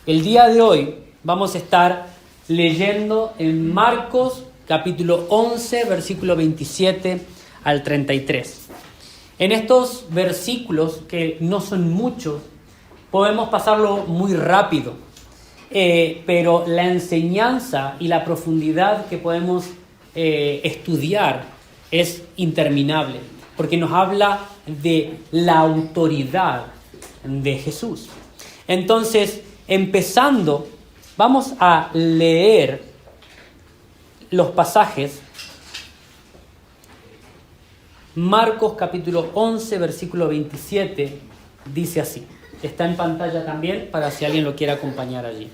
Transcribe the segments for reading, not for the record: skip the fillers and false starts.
El día de hoy vamos a estar leyendo en Marcos capítulo 11, versículo 27 al 33. En estos versículos, que no son muchos, podemos pasarlo muy rápido, pero la enseñanza y la profundidad que podemos estudiar es interminable, porque nos habla de la autoridad de Jesús. Entonces, empezando, vamos a leer los pasajes. Marcos capítulo 11, versículo 27, dice así. Está en pantalla también para si alguien lo quiere acompañar allí.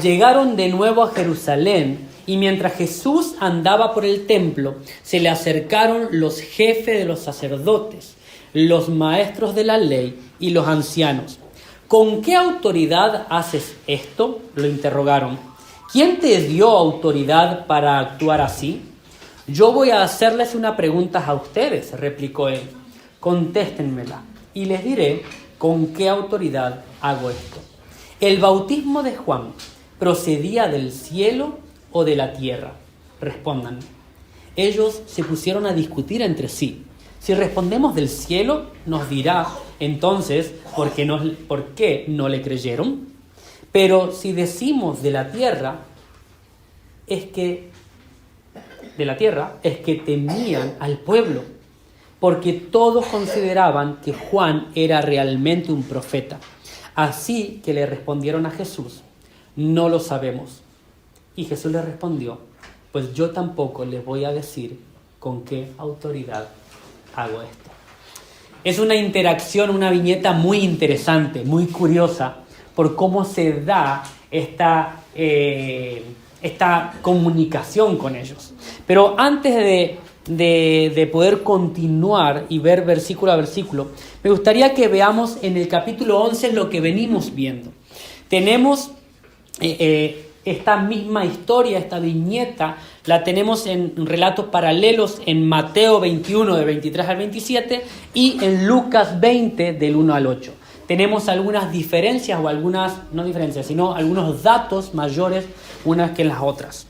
Llegaron de nuevo a Jerusalén y mientras Jesús andaba por el templo, se le acercaron los jefes de los sacerdotes, los maestros de la ley y los ancianos. ¿Con qué autoridad haces esto?, lo interrogaron. ¿Quién te dio autoridad para actuar así? Yo voy a hacerles una pregunta a ustedes, replicó él. Contéstenmela y les diré con qué autoridad hago esto. ¿El bautismo de Juan procedía del cielo o de la tierra? Respondan. Ellos se pusieron a discutir entre sí. Si respondemos del cielo, nos dirá entonces por qué no le creyeron. Pero si decimos de la tierra, es que temían al pueblo, porque todos consideraban que Juan era realmente un profeta. Así que le respondieron a Jesús, no lo sabemos. Y Jesús les respondió, pues yo tampoco les voy a decir con qué autoridad hago esto. Es una interacción, una viñeta muy interesante, muy curiosa, por cómo se da esta comunicación con ellos. Pero antes de poder continuar y ver versículo a versículo, me gustaría que veamos en el capítulo 11 lo que venimos viendo. Tenemos esta misma historia, esta viñeta, la tenemos en relatos paralelos en Mateo 21, de 23 al 27, y en Lucas 20, del 1 al 8. Tenemos algunas diferencias, no diferencias, sino algunos datos mayores unas que las otras.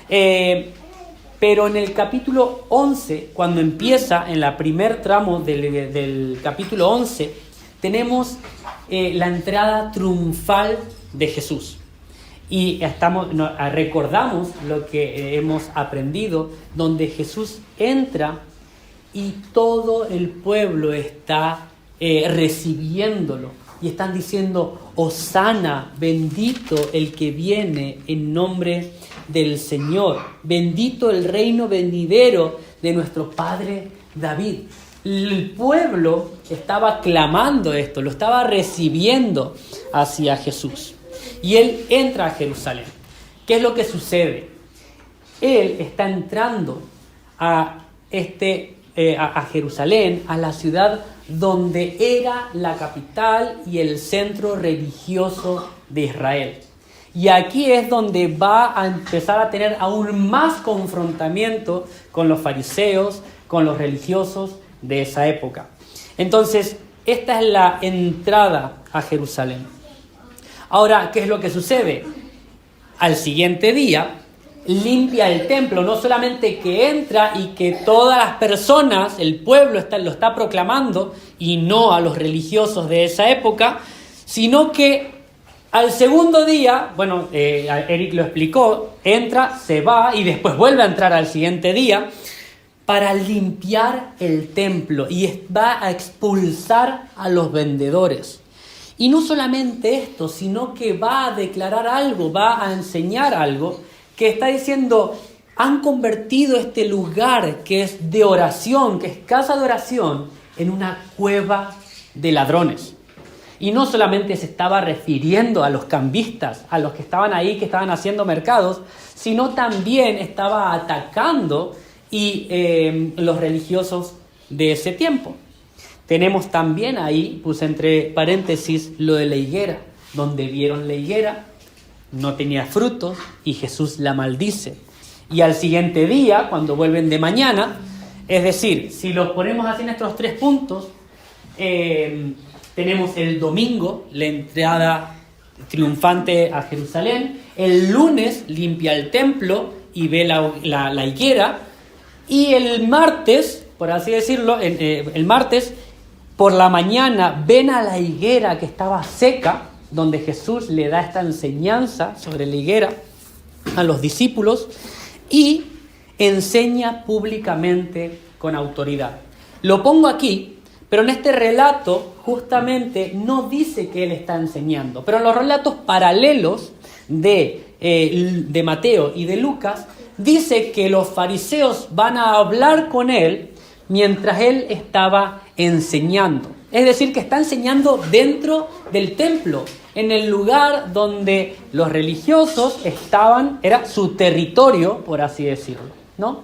Pero en el capítulo 11, cuando empieza, en la primer tramo del capítulo 11, tenemos la entrada triunfal de Jesús. Y recordamos lo que hemos aprendido, donde Jesús entra y todo el pueblo está recibiéndolo. Y están diciendo, Hosana, bendito el que viene en nombre del Señor. Bendito el reino venidero de nuestro padre David. El pueblo estaba clamando esto, lo estaba recibiendo hacia Jesús. Y él entra a Jerusalén. ¿Qué es lo que sucede? Él está entrando a Jerusalén, a la ciudad donde era la capital y el centro religioso de Israel. Y aquí es donde va a empezar a tener aún más confrontamiento con los fariseos, con los religiosos de esa época. Entonces, esta es la entrada a Jerusalén. Ahora, ¿qué es lo que sucede? Al siguiente día, limpia el templo, no solamente que entra y que todas las personas, el pueblo lo está proclamando, y no a los religiosos de esa época, sino que al segundo día, Eric lo explicó, entra, se va y después vuelve a entrar al siguiente día para limpiar el templo y va a expulsar a los vendedores. Y no solamente esto, sino que va a declarar algo, va a enseñar algo, que está diciendo, han convertido este lugar que es de oración, que es casa de oración, en una cueva de ladrones. Y no solamente se estaba refiriendo a los cambistas, a los que estaban ahí, que estaban haciendo mercados, sino también estaba atacando los religiosos de ese tiempo. Tenemos también ahí, puse entre paréntesis, lo de la higuera, donde vieron la higuera, no tenía frutos y Jesús la maldice. Y al siguiente día, cuando vuelven de mañana, es decir, si los ponemos así en estos 3 puntos, tenemos el domingo, la entrada triunfante a Jerusalén. El lunes limpia el templo y ve la higuera. Y el martes, por así decirlo, el martes por la mañana ven a la higuera que estaba seca, donde Jesús le da esta enseñanza sobre la higuera a los discípulos y enseña públicamente con autoridad. Lo pongo aquí, pero en este relato justamente no dice que él está enseñando, pero en los relatos paralelos de Mateo y de Lucas dice que los fariseos van a hablar con él mientras él estaba enseñando. Es decir, que está enseñando dentro del templo, en el lugar donde los religiosos estaban, era su territorio, por así decirlo, ¿no?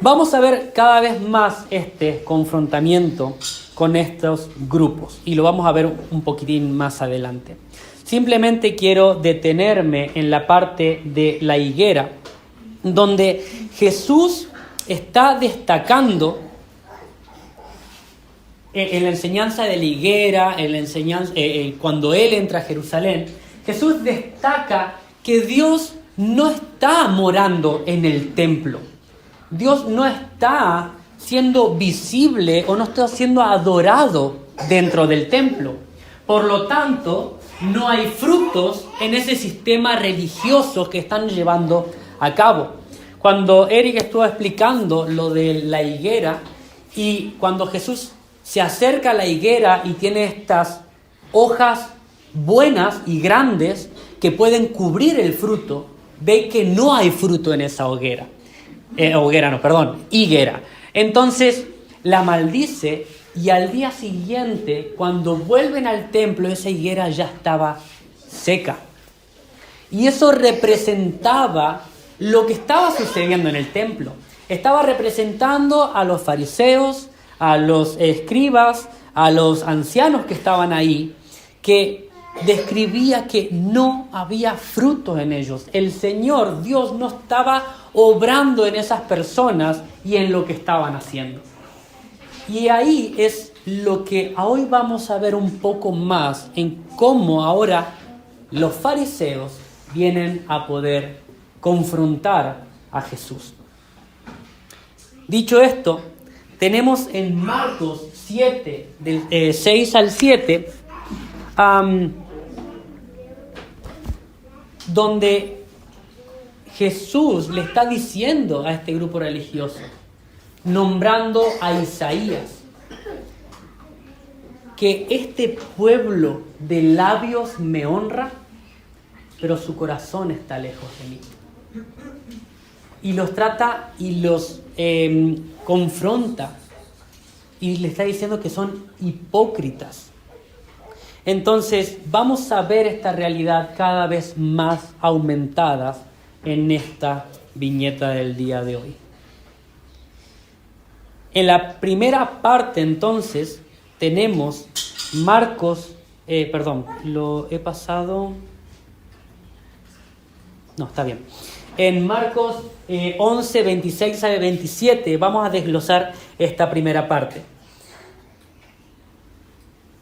Vamos a ver cada vez más este confrontamiento con estos grupos y lo vamos a ver un poquitín más adelante. Simplemente quiero detenerme en la parte de la higuera, donde Jesús está destacando en la enseñanza de la higuera, cuando Él entra a Jerusalén. Jesús destaca que Dios no está morando en el templo. Dios no está siendo visible o no está siendo adorado dentro del templo. Por lo tanto, no hay frutos en ese sistema religioso que están llevando a cabo. Cuando Eric estuvo explicando lo de la higuera y cuando Jesús se acerca a la higuera y tiene estas hojas buenas y grandes que pueden cubrir el fruto, ve que no hay fruto en esa higuera. Entonces la maldice y al día siguiente, cuando vuelven al templo, esa higuera ya estaba seca. Y eso representaba lo que estaba sucediendo en el templo. Estaba representando a los fariseos, a los escribas, a los ancianos que estaban ahí, que describía que no había frutos en ellos. El Señor, Dios, no estaba obrando en esas personas y en lo que estaban haciendo. Y ahí es lo que hoy vamos a ver un poco más en cómo ahora los fariseos vienen a poder confrontar a Jesús. Dicho esto, tenemos en Marcos 7, del 6 al 7, donde Jesús le está diciendo a este grupo religioso, nombrando a Isaías, que este pueblo de labios me honra, pero su corazón está lejos de mí. Y los trata y los confronta y le está diciendo que son hipócritas. Entonces vamos a ver esta realidad cada vez más aumentada en esta viñeta del día de hoy. En la primera parte entonces tenemos Marcos, lo he pasado. No, está bien. En Marcos 11, 26 a 27 vamos a desglosar esta primera parte.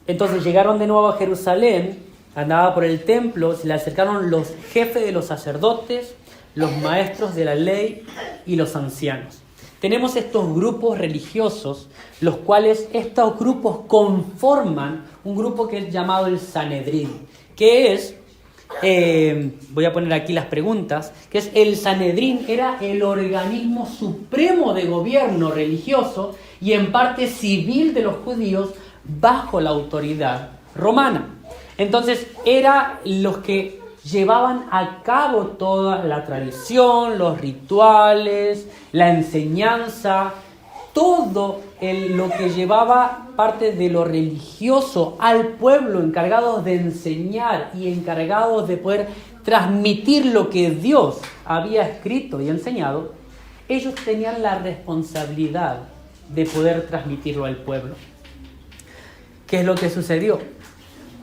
Entonces llegaron de nuevo a Jerusalén, andaba por el templo, se le acercaron los jefes de los sacerdotes, los maestros de la ley y los ancianos. Tenemos estos grupos religiosos, los cuales estos grupos conforman un grupo que es llamado el Sanedrín, que es, voy a poner aquí las preguntas, que es el Sanedrín, era el organismo supremo de gobierno religioso y en parte civil de los judíos bajo la autoridad romana. Entonces, era los que llevaban a cabo toda la tradición, los rituales, la enseñanza, todo lo que llevaba parte de lo religioso al pueblo, encargados de enseñar y encargados de poder transmitir lo que Dios había escrito y enseñado. Ellos tenían la responsabilidad de poder transmitirlo al pueblo. ¿Qué es lo que sucedió?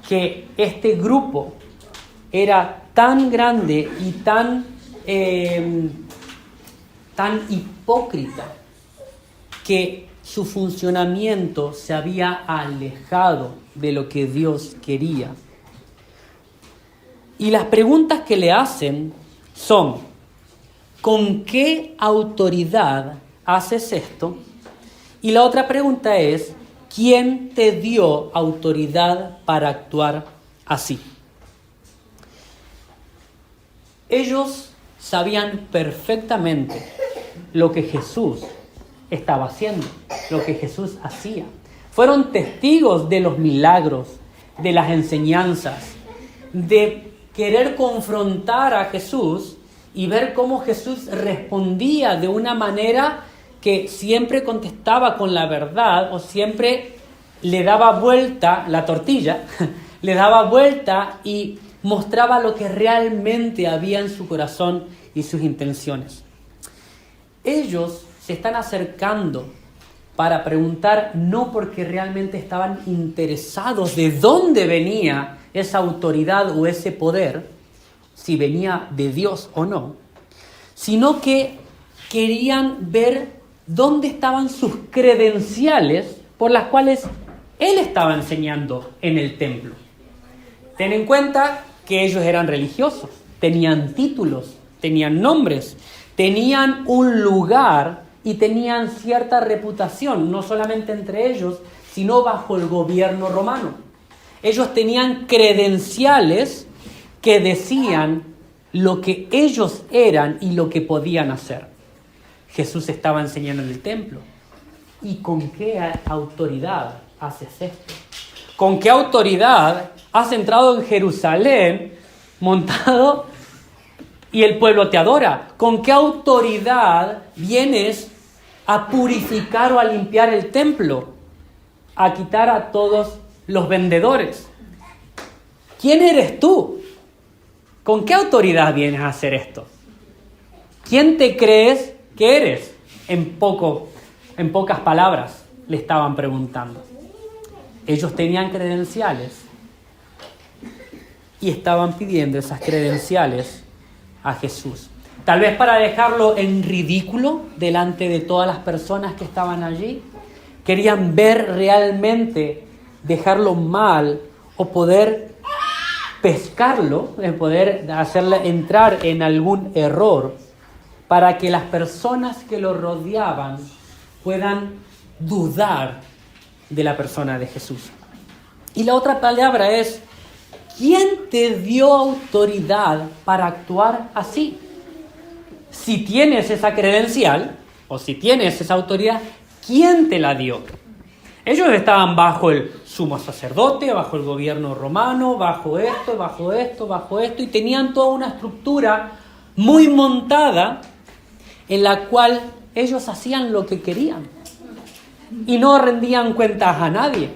Que este grupo era tan grande y tan hipócrita que su funcionamiento se había alejado de lo que Dios quería. Y las preguntas que le hacen son: ¿con qué autoridad haces esto? Y la otra pregunta es: ¿quién te dio autoridad para actuar así? Ellos sabían perfectamente lo que Jesús estaba haciendo, lo que Jesús hacía. Fueron testigos de los milagros, de las enseñanzas, de querer confrontar a Jesús y ver cómo Jesús respondía de una manera que siempre contestaba con la verdad, o siempre le daba vuelta la tortilla, le daba vuelta y mostraba lo que realmente había en su corazón y sus intenciones. Ellos se están acercando para preguntar, no porque realmente estaban interesados de dónde venía esa autoridad o ese poder, si venía de Dios o no, sino que querían ver dónde estaban sus credenciales por las cuales Él estaba enseñando en el templo. Ten en cuenta que ellos eran religiosos, tenían títulos, tenían nombres, tenían un lugar y tenían cierta reputación, no solamente entre ellos, sino bajo el gobierno romano. Ellos tenían credenciales que decían lo que ellos eran y lo que podían hacer. Jesús estaba enseñando en el templo. ¿Y con qué autoridad haces esto? ¿Con qué autoridad has entrado en Jerusalén montado y el pueblo te adora? ¿Con qué autoridad vienes a purificar o a limpiar el templo? A quitar a todos los vendedores. ¿Quién eres tú? ¿Con qué autoridad vienes a hacer esto? ¿Quién te crees que eres? En pocas palabras le estaban preguntando. Ellos tenían credenciales y estaban pidiendo esas credenciales a Jesús. Tal vez para dejarlo en ridículo delante de todas las personas que estaban allí. Querían ver realmente, dejarlo mal o poder pescarlo, poder hacerle entrar en algún error para que las personas que lo rodeaban puedan dudar de la persona de Jesús. Y la otra palabra es: ¿quién te dio autoridad para actuar así? Si tienes esa credencial o si tienes esa autoridad, ¿quién te la dio? Ellos estaban bajo el sumo sacerdote, bajo el gobierno romano, bajo esto, y tenían toda una estructura muy montada en la cual ellos hacían lo que querían y no rendían cuentas a nadie.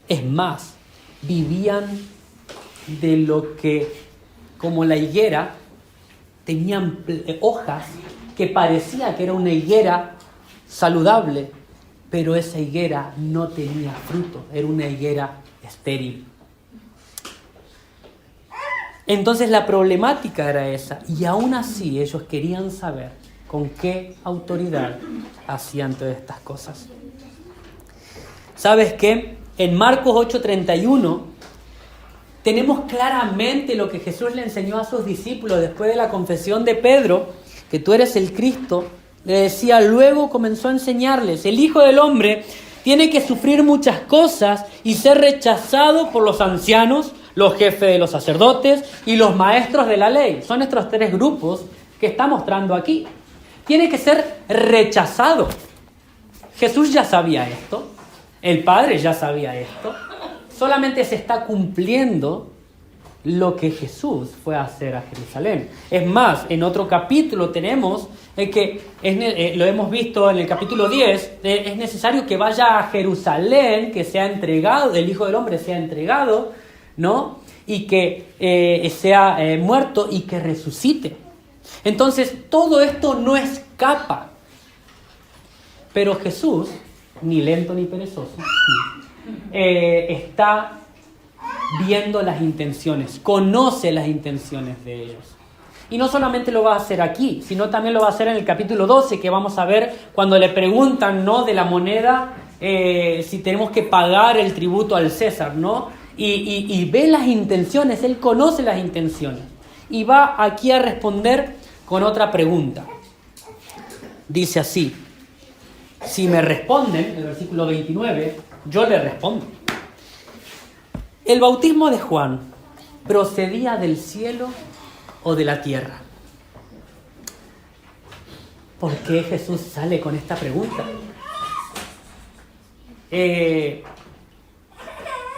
Es más, vivían de lo que, como la higuera, tenían hojas que parecía que era una higuera saludable, pero esa higuera no tenía fruto, era una higuera estéril. Entonces la problemática era esa, y aún así ellos querían saber con qué autoridad hacían todas estas cosas. ¿Sabes qué? En Marcos 8:31 tenemos claramente lo que Jesús le enseñó a sus discípulos después de la confesión de Pedro, que tú eres el Cristo. Le decía, luego comenzó a enseñarles: el Hijo del Hombre tiene que sufrir muchas cosas y ser rechazado por los ancianos, los jefes de los sacerdotes y los maestros de la ley. Son estos tres grupos que está mostrando aquí. Tiene que ser rechazado. Jesús ya sabía esto. El Padre ya sabía esto. Solamente se está cumpliendo lo que Jesús fue a hacer a Jerusalén. Es más, en otro capítulo tenemos que, lo hemos visto en el capítulo 10, es necesario que vaya a Jerusalén, que sea entregado, el Hijo del Hombre sea entregado, ¿no? Y que sea muerto y que resucite. Entonces, todo esto no escapa. Pero Jesús, ni lento ni perezoso, está viendo las intenciones, conoce las intenciones de ellos. Y no solamente lo va a hacer aquí, sino también lo va a hacer en el capítulo 12, que vamos a ver cuando le preguntan, ¿no?, de la moneda, si tenemos que pagar el tributo al César, ¿no? y ve las intenciones, Él conoce las intenciones. Y va aquí a responder con otra pregunta. Dice así: si me responden, el versículo 29, yo le respondo. ¿El bautismo de Juan procedía del cielo o de la tierra? ¿Por qué Jesús sale con esta pregunta?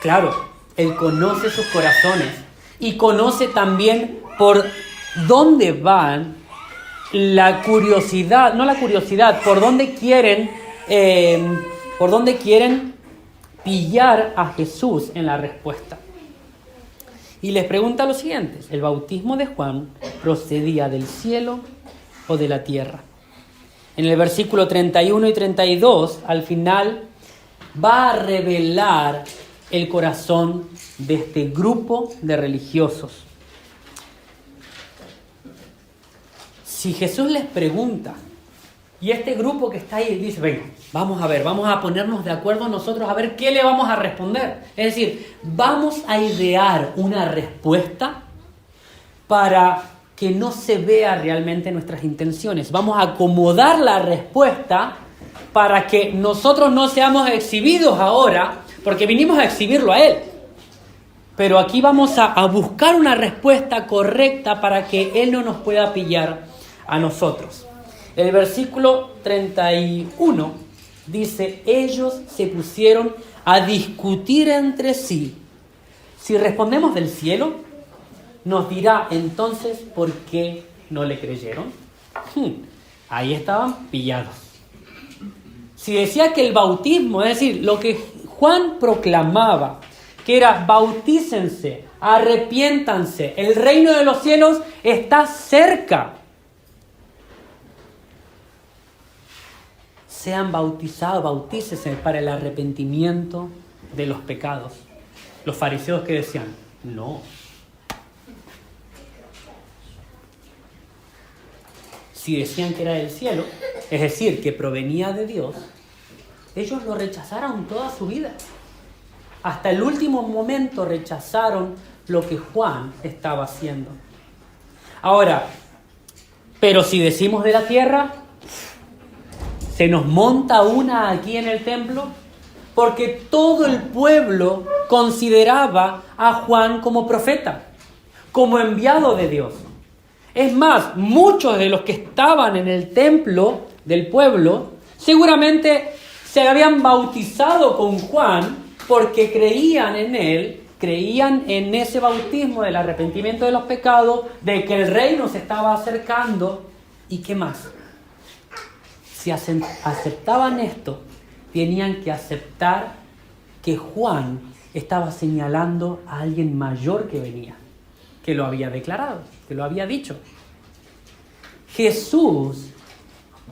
Claro, Él conoce sus corazones y conoce también por dónde van la curiosidad, no la curiosidad, por dónde quieren pillar a Jesús en la respuesta. Y les pregunta lo siguiente: ¿el bautismo de Juan procedía del cielo o de la tierra? En el versículo 31 y 32, al final, va a revelar el corazón de este grupo de religiosos. Si Jesús les pregunta, y este grupo que está ahí dice: venga, vamos a ver, vamos a ponernos de acuerdo nosotros a ver qué le vamos a responder. Es decir, vamos a idear una respuesta para que no se vea realmente nuestras intenciones. Vamos a acomodar la respuesta para que nosotros no seamos exhibidos ahora, porque vinimos a exhibirlo a Él. Pero aquí vamos a buscar una respuesta correcta para que Él no nos pueda pillar a nosotros. El versículo 31 dice: ellos se pusieron a discutir entre sí. Si respondemos del cielo, nos dirá entonces por qué no le creyeron. Ahí estaban pillados. Si decía que el bautismo, es decir, lo que Juan proclamaba, que era: bautícense, arrepiéntanse, el reino de los cielos está cerca. Sean bautizados, bautícense para el arrepentimiento de los pecados. Los fariseos, que decían: no. Si decían que era del cielo, es decir, que provenía de Dios, ellos lo rechazaron toda su vida. Hasta el último momento rechazaron lo que Juan estaba haciendo. Ahora, pero si decimos de la tierra, se nos monta una aquí en el templo, porque todo el pueblo consideraba a Juan como profeta, como enviado de Dios. Es más, muchos de los que estaban en el templo del pueblo seguramente se habían bautizado con Juan porque creían en él, creían en ese bautismo del arrepentimiento de los pecados, de que el reino se estaba acercando. ¿Y qué más? Si aceptaban esto, tenían que aceptar que Juan estaba señalando a alguien mayor que venía, que lo había declarado, que lo había dicho. Jesús,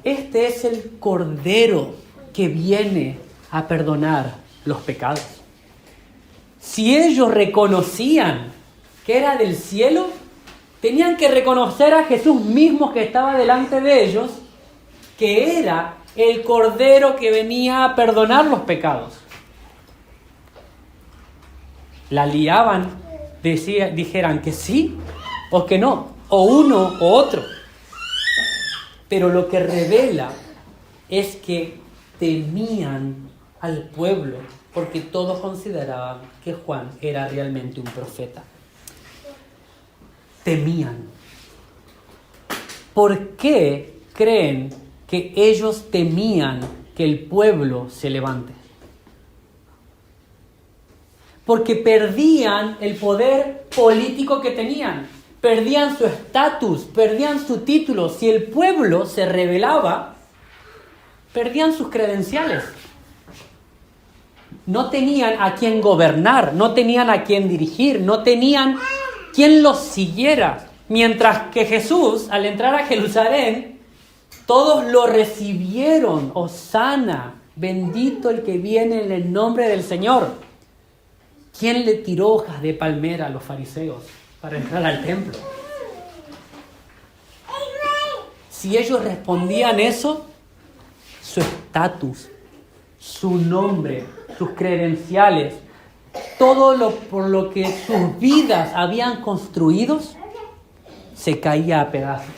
este es el Cordero que viene a perdonar los pecados. Si ellos reconocían que era del cielo, tenían que reconocer a Jesús mismo que estaba delante de ellos, que era el Cordero que venía a perdonar los pecados. La liaban, dijeran que sí o que no, o uno o otro. Pero lo que revela es que temían al pueblo, porque todos consideraban que Juan era realmente un profeta. Temían. ¿Por qué creen que ellos temían que el pueblo se levante? Porque perdían el poder político que tenían, perdían su estatus, perdían su título. Si el pueblo se rebelaba, perdían sus credenciales. No tenían a quien gobernar, no tenían a quien dirigir, no tenían quien los siguiera. Mientras que Jesús, al entrar a Jerusalén, todos lo recibieron. Hosana, bendito el que viene en el nombre del Señor. ¿Quién le tiró hojas de palmera a los fariseos para entrar al templo? Si ellos respondían eso, su estatus, su nombre, sus credenciales, todo por lo que sus vidas habían construido se caía a pedazos.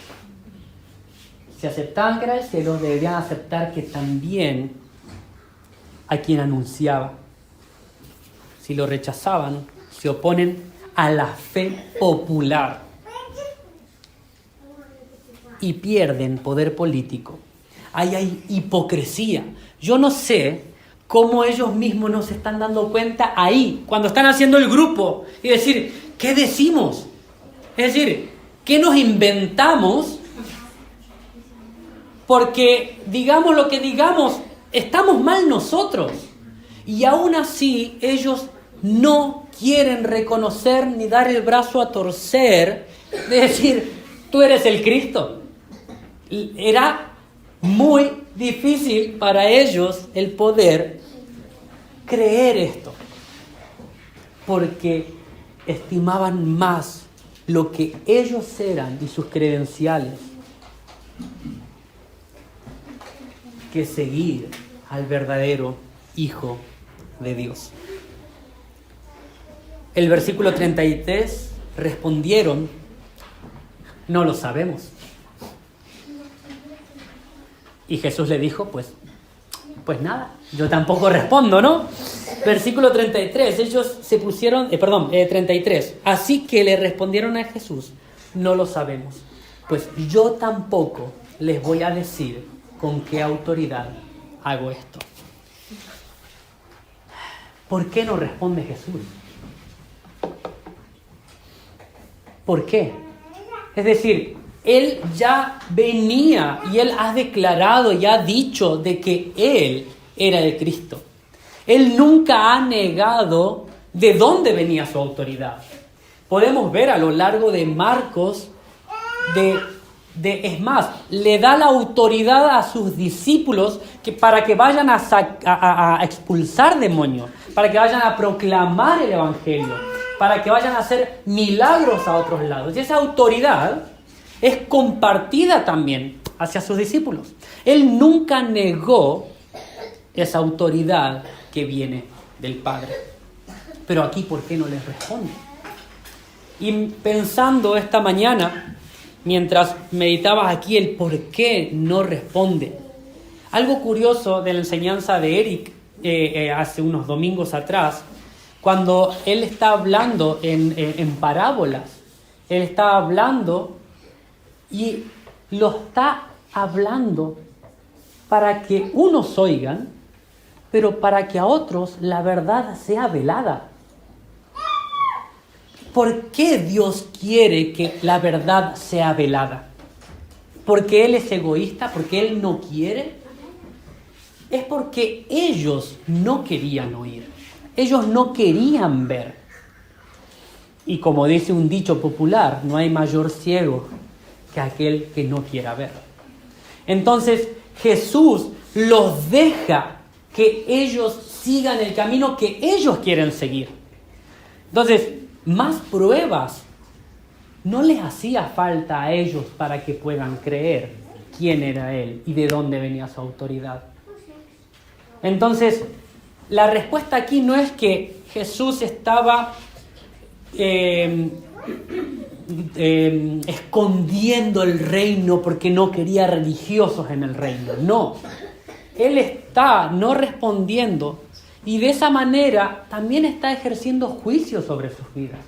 Si aceptaban que era el cielo, deberían aceptar que también a quien anunciaba. Si lo rechazaban, se oponen a la fe popular y pierden poder político. Ahí hay hipocresía. Yo no sé cómo ellos mismos no se están dando cuenta ahí, cuando están haciendo el grupo, y decir, ¿qué decimos? Es decir, ¿qué nos inventamos? Porque digamos lo que digamos, estamos mal nosotros. Y aún así ellos no quieren reconocer ni dar el brazo a torcer de decir, tú eres el Cristo. Era muy difícil para ellos el poder creer esto, porque estimaban más lo que ellos eran y sus credenciales que seguir al verdadero Hijo de Dios. El versículo 33, respondieron, no lo sabemos. Y Jesús le dijo, pues nada, yo tampoco respondo, ¿no? Versículo 33, ellos se pusieron, 33, así que le respondieron a Jesús, no lo sabemos, pues yo tampoco les voy a decir con qué autoridad hago esto. ¿Por qué no responde Jesús? ¿Por qué? Es decir, Él ya venía y Él ha declarado y ha dicho de que Él era el Cristo. Él nunca ha negado de dónde venía su autoridad. Podemos ver a lo largo de Marcos, es más, le da la autoridad a sus discípulos para que vayan a expulsar demonios, para que vayan a proclamar el Evangelio, para que vayan a hacer milagros a otros lados. Y esa autoridad es compartida también hacia sus discípulos. Él nunca negó esa autoridad que viene del Padre. Pero aquí, ¿por qué no les responde? Y pensando esta mañana, mientras meditabas aquí el por qué no responde, algo curioso de la enseñanza de Eric hace unos domingos atrás, cuando él está hablando en parábolas, él está hablando y lo está hablando para que unos oigan, pero para que a otros la verdad sea velada. ¿Por qué Dios quiere que la verdad sea velada? ¿Porque Él es egoísta? ¿Porque Él no quiere? Es porque ellos no querían oír. Ellos no querían ver. Y como dice un dicho popular, no hay mayor ciego que aquel que no quiera ver. Entonces Jesús los deja que ellos sigan el camino que ellos quieren seguir. Entonces, más pruebas no les hacía falta a ellos para que puedan creer quién era Él y de dónde venía su autoridad. Entonces, la respuesta aquí no es que Jesús estaba escondiendo el reino porque no quería religiosos en el reino. No, Él está no respondiendo y de esa manera también está ejerciendo juicio sobre sus vidas.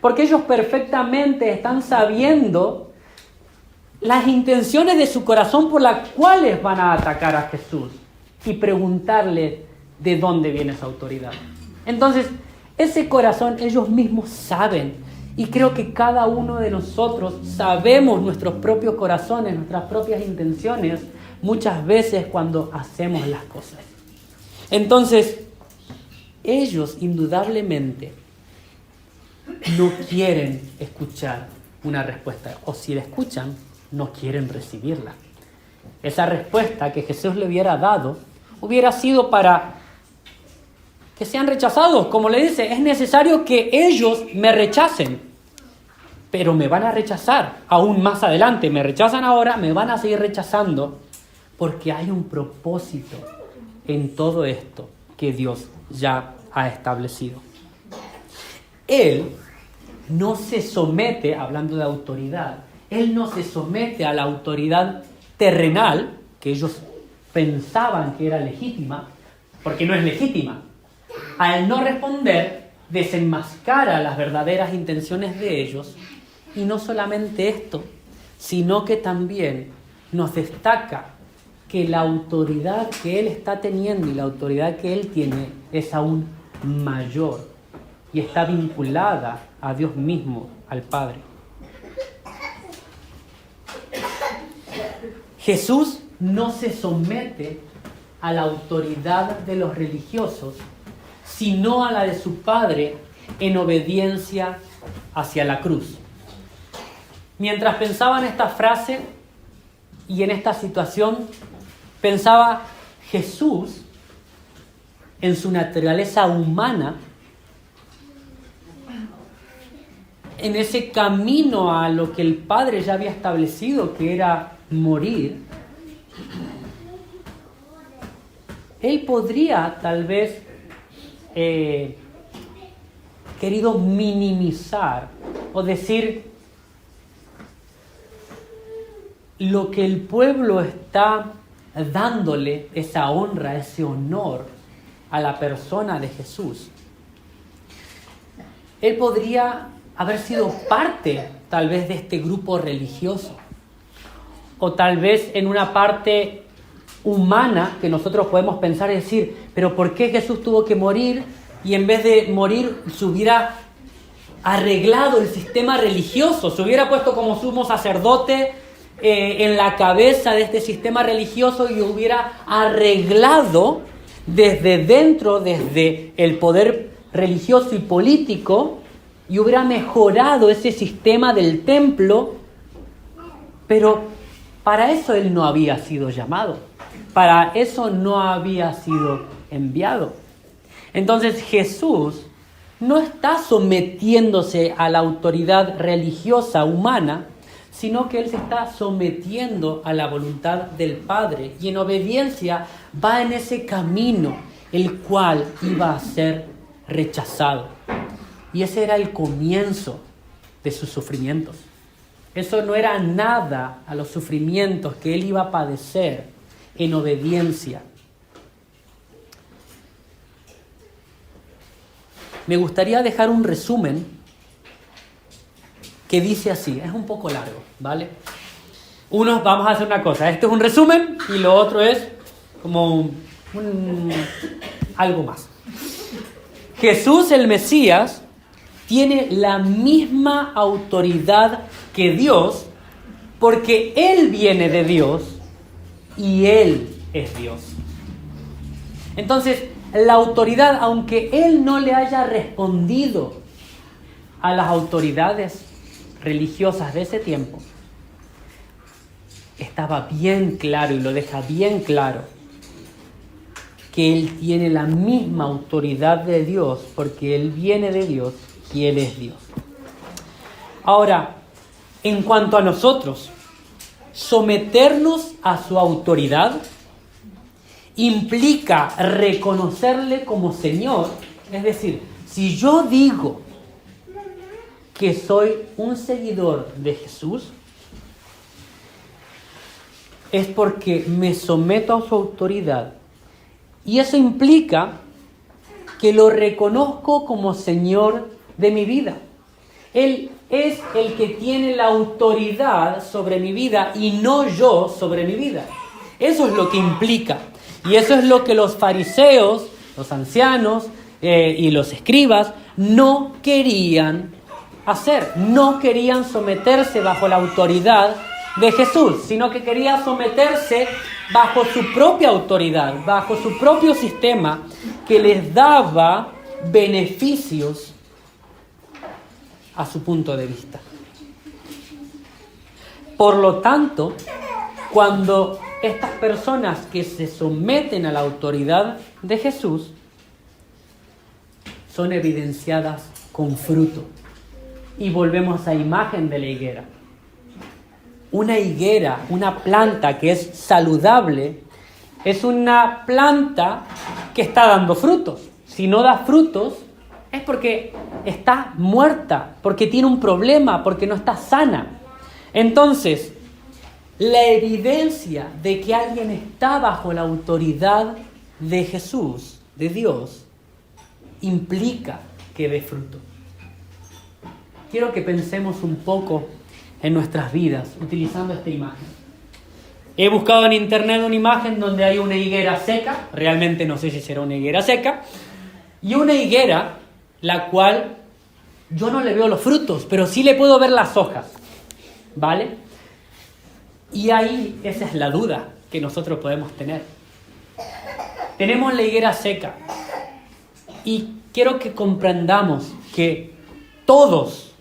Porque ellos perfectamente están sabiendo las intenciones de su corazón por las cuales van a atacar a Jesús y preguntarle de dónde viene esa autoridad. Entonces, ese corazón ellos mismos saben. Y creo que cada uno de nosotros sabemos nuestros propios corazones, nuestras propias intenciones, muchas veces cuando hacemos las cosas. Entonces, ellos indudablemente no quieren escuchar una respuesta, o si la escuchan, no quieren recibirla. Esa respuesta que Jesús le hubiera dado hubiera sido para que sean rechazados. Como le dice, es necesario que ellos me rechacen, pero me van a rechazar aún más adelante. Me rechazan ahora, me van a seguir rechazando, porque hay un propósito en todo esto que Dios ya ha establecido. Él no se somete, hablando de autoridad, Él no se somete a la autoridad terrenal, que ellos pensaban que era legítima, porque no es legítima. Al no responder, desenmascara las verdaderas intenciones de ellos, y no solamente esto, sino que también nos destaca que la autoridad que Él está teniendo y la autoridad que Él tiene es aún mayor y está vinculada a Dios mismo, al Padre. Jesús no se somete a la autoridad de los religiosos, sino a la de su Padre en obediencia hacia la cruz. Mientras pensaba en esta frase y en esta situación, pensaba Jesús en su naturaleza humana, en ese camino a lo que el Padre ya había establecido, que era morir. Él podría tal vez querido minimizar o decir lo que el pueblo está dándole, esa honra, ese honor a la persona de Jesús. Él podría haber sido parte tal vez de este grupo religioso, o tal vez en una parte humana que nosotros podemos pensar y decir, pero ¿por qué Jesús tuvo que morir y en vez de morir se hubiera arreglado el sistema religioso, se hubiera puesto como sumo sacerdote en la cabeza de este sistema religioso y hubiera arreglado desde dentro, desde el poder religioso y político, y hubiera mejorado ese sistema del templo? Pero para eso Él no había sido llamado, para eso no había sido enviado. Entonces Jesús no está sometiéndose a la autoridad religiosa humana, sino que Él se está sometiendo a la voluntad del Padre y en obediencia va en ese camino, el cual iba a ser rechazado. Y ese era el comienzo de sus sufrimientos. Eso no era nada a los sufrimientos que Él iba a padecer en obediencia. Me gustaría dejar un resumen que dice así, es un poco largo, ¿vale? Vamos a hacer una cosa, este es un resumen y lo otro es como algo más. Jesús el Mesías tiene la misma autoridad que Dios porque Él viene de Dios y Él es Dios. Entonces, la autoridad, aunque Él no le haya respondido a las autoridades religiosas de ese tiempo, estaba bien claro y lo deja bien claro que Él tiene la misma autoridad de Dios porque Él viene de Dios y Él es Dios. Ahora, en cuanto a nosotros, someternos a su autoridad implica reconocerle como Señor. Es decir, si yo digo que soy un seguidor de Jesús, es porque me someto a su autoridad. Y eso implica que lo reconozco como Señor de mi vida. Él es el que tiene la autoridad sobre mi vida y no yo sobre mi vida. Eso es lo que implica. Y eso es lo que los fariseos, los ancianos y los escribas no querían hacer. No querían someterse bajo la autoridad de Jesús, sino que querían someterse bajo su propia autoridad, bajo su propio sistema que les daba beneficios a su punto de vista. Por lo tanto, cuando estas personas que se someten a la autoridad de Jesús son evidenciadas con fruto. Y volvemos a imagen de la higuera. Una higuera, una planta que es saludable, es una planta que está dando frutos. Si no da frutos, es porque está muerta, porque tiene un problema, porque no está sana. Entonces, la evidencia de que alguien está bajo la autoridad de Jesús, de Dios, implica que dé fruto. Quiero que pensemos un poco en nuestras vidas utilizando esta imagen. He buscado en internet una imagen donde hay una higuera seca, realmente no sé si será una higuera seca, y una higuera la cual yo no le veo los frutos, pero sí le puedo ver las hojas, ¿vale? Y ahí esa es la duda que nosotros podemos tener. Tenemos la higuera seca y quiero que comprendamos que todos,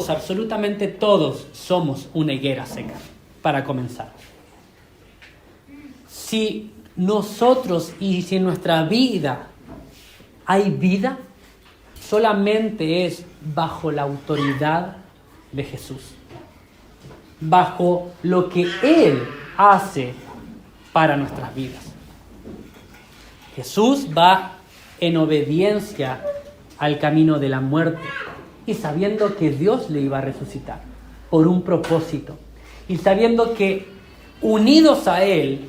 absolutamente todos somos una higuera seca, para comenzar. Si nosotros y si en nuestra vida hay vida, solamente es bajo la autoridad de Jesús, bajo lo que Él hace para nuestras vidas. Jesús va en obediencia al camino de la muerte y sabiendo que Dios le iba a resucitar por un propósito y sabiendo que unidos a Él,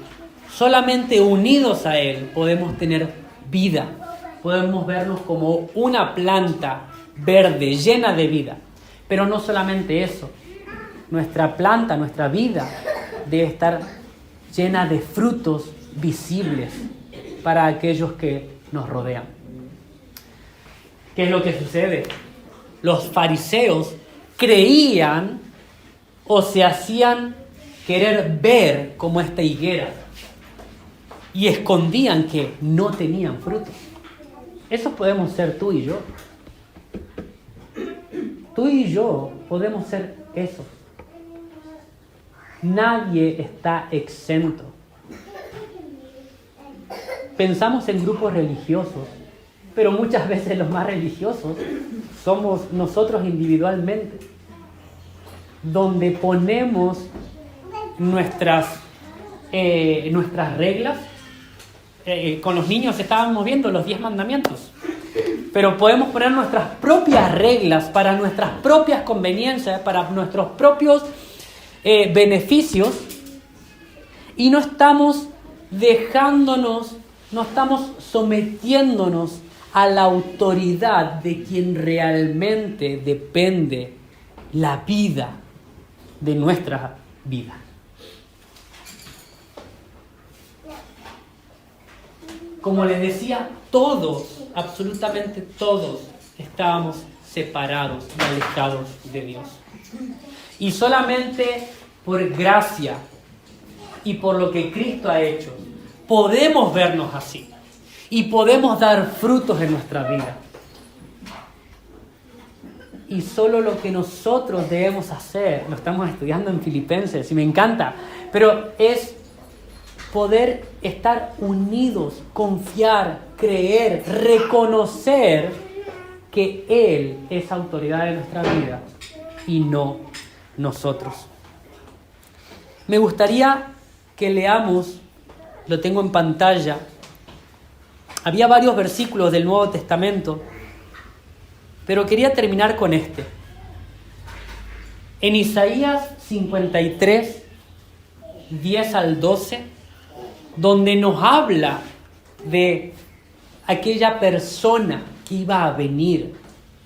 solamente unidos a Él podemos tener vida, podemos vernos como una planta verde llena de vida. Pero no solamente eso, nuestra planta, nuestra vida debe estar llena de frutos visibles para aquellos que nos rodean. ¿Qué es lo que sucede? Los fariseos creían o se hacían querer ver como esta higuera y escondían que no tenían frutos. Eso podemos ser tú y yo. Tú y yo podemos ser eso. Nadie está exento. Pensamos en grupos religiosos, pero muchas veces los más religiosos somos nosotros individualmente, donde ponemos nuestras reglas. Con los niños estábamos viendo los 10 mandamientos, pero podemos poner nuestras propias reglas para nuestras propias conveniencias, para nuestros propios beneficios, y no estamos no estamos sometiéndonos a la autoridad de quien realmente depende la vida de nuestra vida. Como les decía, todos, absolutamente todos, estábamos separados y alejados de Dios. Y solamente por gracia y por lo que Cristo ha hecho, podemos vernos así y podemos dar frutos en nuestra vida. Y solo lo que nosotros debemos hacer, lo estamos estudiando en Filipenses y me encanta, pero es poder estar unidos, confiar, creer, reconocer que Él es autoridad de nuestra vida y no nosotros. Me gustaría que leamos, lo tengo en pantalla, había varios versículos del Nuevo Testamento, pero quería terminar con este. En Isaías 53, 10 al 12, donde nos habla de aquella persona que iba a venir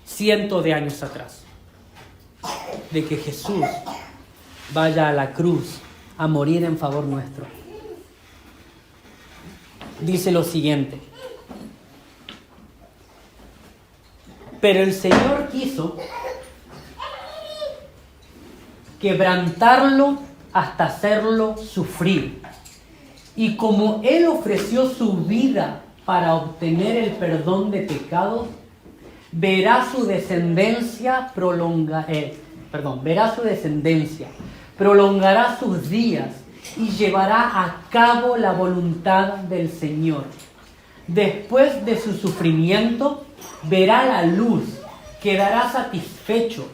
cientos de años atrás, de que Jesús vaya a la cruz a morir en favor nuestro. Dice lo siguiente: pero el Señor quiso quebrantarlo hasta hacerlo sufrir. Y como Él ofreció su vida para obtener el perdón de pecados, verá su descendencia, prolongará sus días y llevará a cabo la voluntad del Señor. Después de su sufrimiento, verá la luz, quedará satisfecho.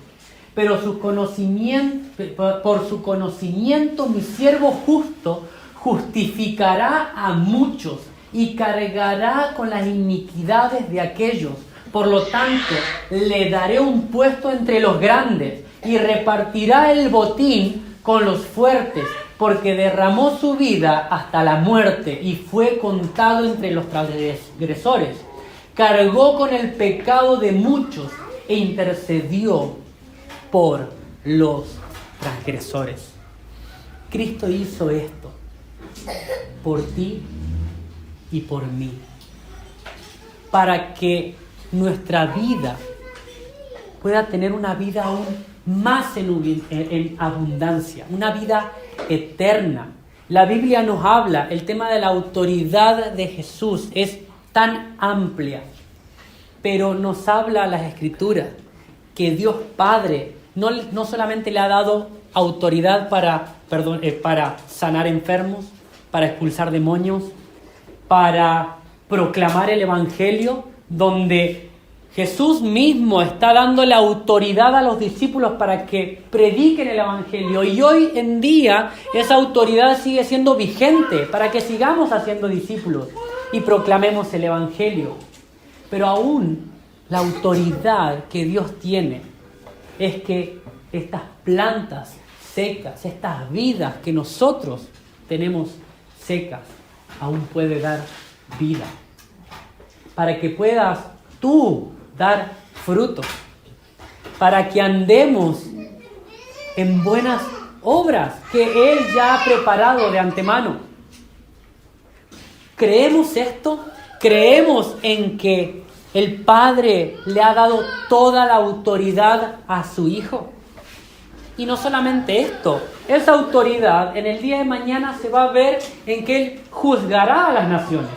Pero por su conocimiento, mi siervo justo justificará a muchos y cargará con las iniquidades de aquellos Por lo tanto, le daré un puesto entre los grandes y repartirá el botín con los fuertes, porque derramó su vida hasta la muerte y fue contado entre los transgresores. Cargó con el pecado de muchos e intercedió por los transgresores. Cristo hizo esto por ti y por mí, para que nuestra vida pueda tener una vida aún más en abundancia, una vida eterna. La Biblia nos habla, el tema de la autoridad de Jesús es tan amplia, pero nos habla las Escrituras que Dios Padre no solamente le ha dado autoridad para sanar enfermos, para expulsar demonios, para proclamar el Evangelio, donde Jesús mismo está dando la autoridad a los discípulos para que prediquen el Evangelio. Y hoy en día esa autoridad sigue siendo vigente para que sigamos haciendo discípulos y proclamemos el Evangelio. Pero aún la autoridad que Dios tiene es que estas plantas secas, estas vidas que nosotros tenemos secas, aún puede dar vida. Para que puedas tú dar frutos, para que andemos en buenas obras que Él ya ha preparado de antemano. ¿Creemos esto? ¿Creemos en que el Padre le ha dado toda la autoridad a su Hijo? Y no solamente esto, esa autoridad en el día de mañana se va a ver en que Él juzgará a las naciones.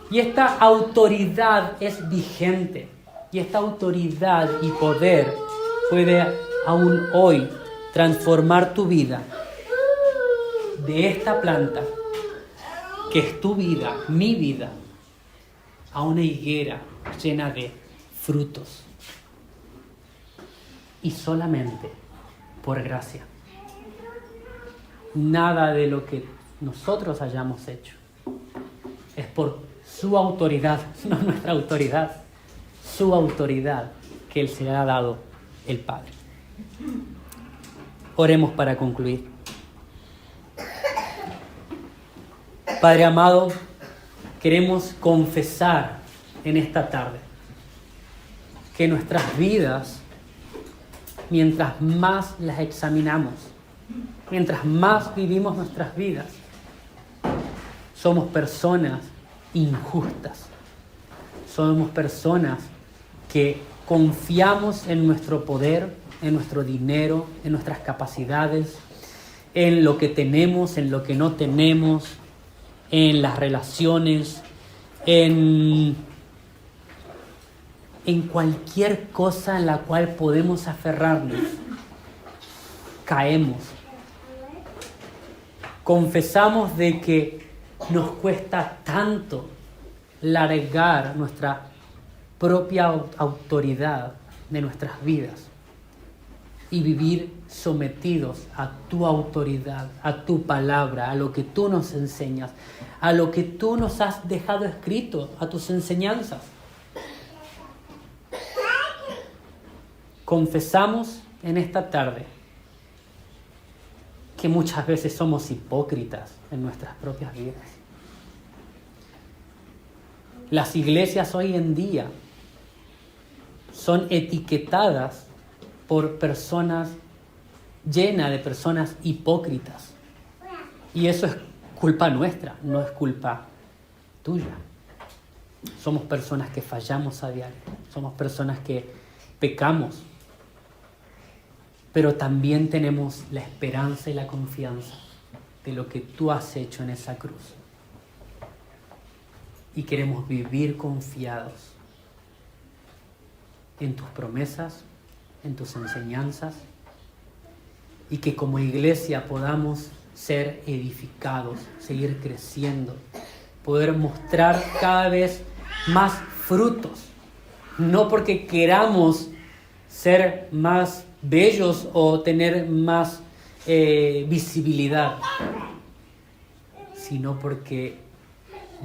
Y esta autoridad es vigente. Y esta autoridad y poder puede aún hoy transformar tu vida de esta planta, que es tu vida, mi vida, a una higuera llena de frutos. Y solamente por gracia. Nada de lo que nosotros hayamos hecho es por su autoridad, no nuestra autoridad, su autoridad que Él se le ha dado el Padre. Oremos para concluir. Padre amado, queremos confesar en esta tarde que nuestras vidas, mientras más las examinamos, mientras más vivimos nuestras vidas, somos personas injustas. Somos personas que confiamos en nuestro poder, en nuestro dinero, en nuestras capacidades, en lo que tenemos, en lo que no tenemos, en las relaciones, en cualquier cosa en la cual podemos aferrarnos. Caemos. Confesamos de que nos cuesta tanto largar nuestra propia autoridad de nuestras vidas y vivir sometidos a tu autoridad, a tu palabra, a lo que tú nos enseñas, a lo que tú nos has dejado escrito, a tus enseñanzas. Confesamos en esta tarde que muchas veces somos hipócritas en nuestras propias vidas. Las iglesias hoy en día son etiquetadas por personas llenas de personas hipócritas. Y eso es culpa nuestra, no es culpa tuya. Somos personas que fallamos a diario, somos personas que pecamos, pero también tenemos la esperanza y la confianza de lo que tú has hecho en esa cruz. Y queremos vivir confiados en tus promesas, en tus enseñanzas, y que como iglesia podamos ser edificados, seguir creciendo, poder mostrar cada vez más frutos, no porque queramos ser más bellos o tener más visibilidad, sino porque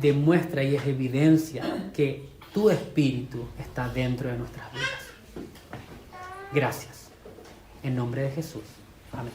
demuestra y es evidencia que tu espíritu está dentro de nuestras vidas. Gracias. En nombre de Jesús. Amén.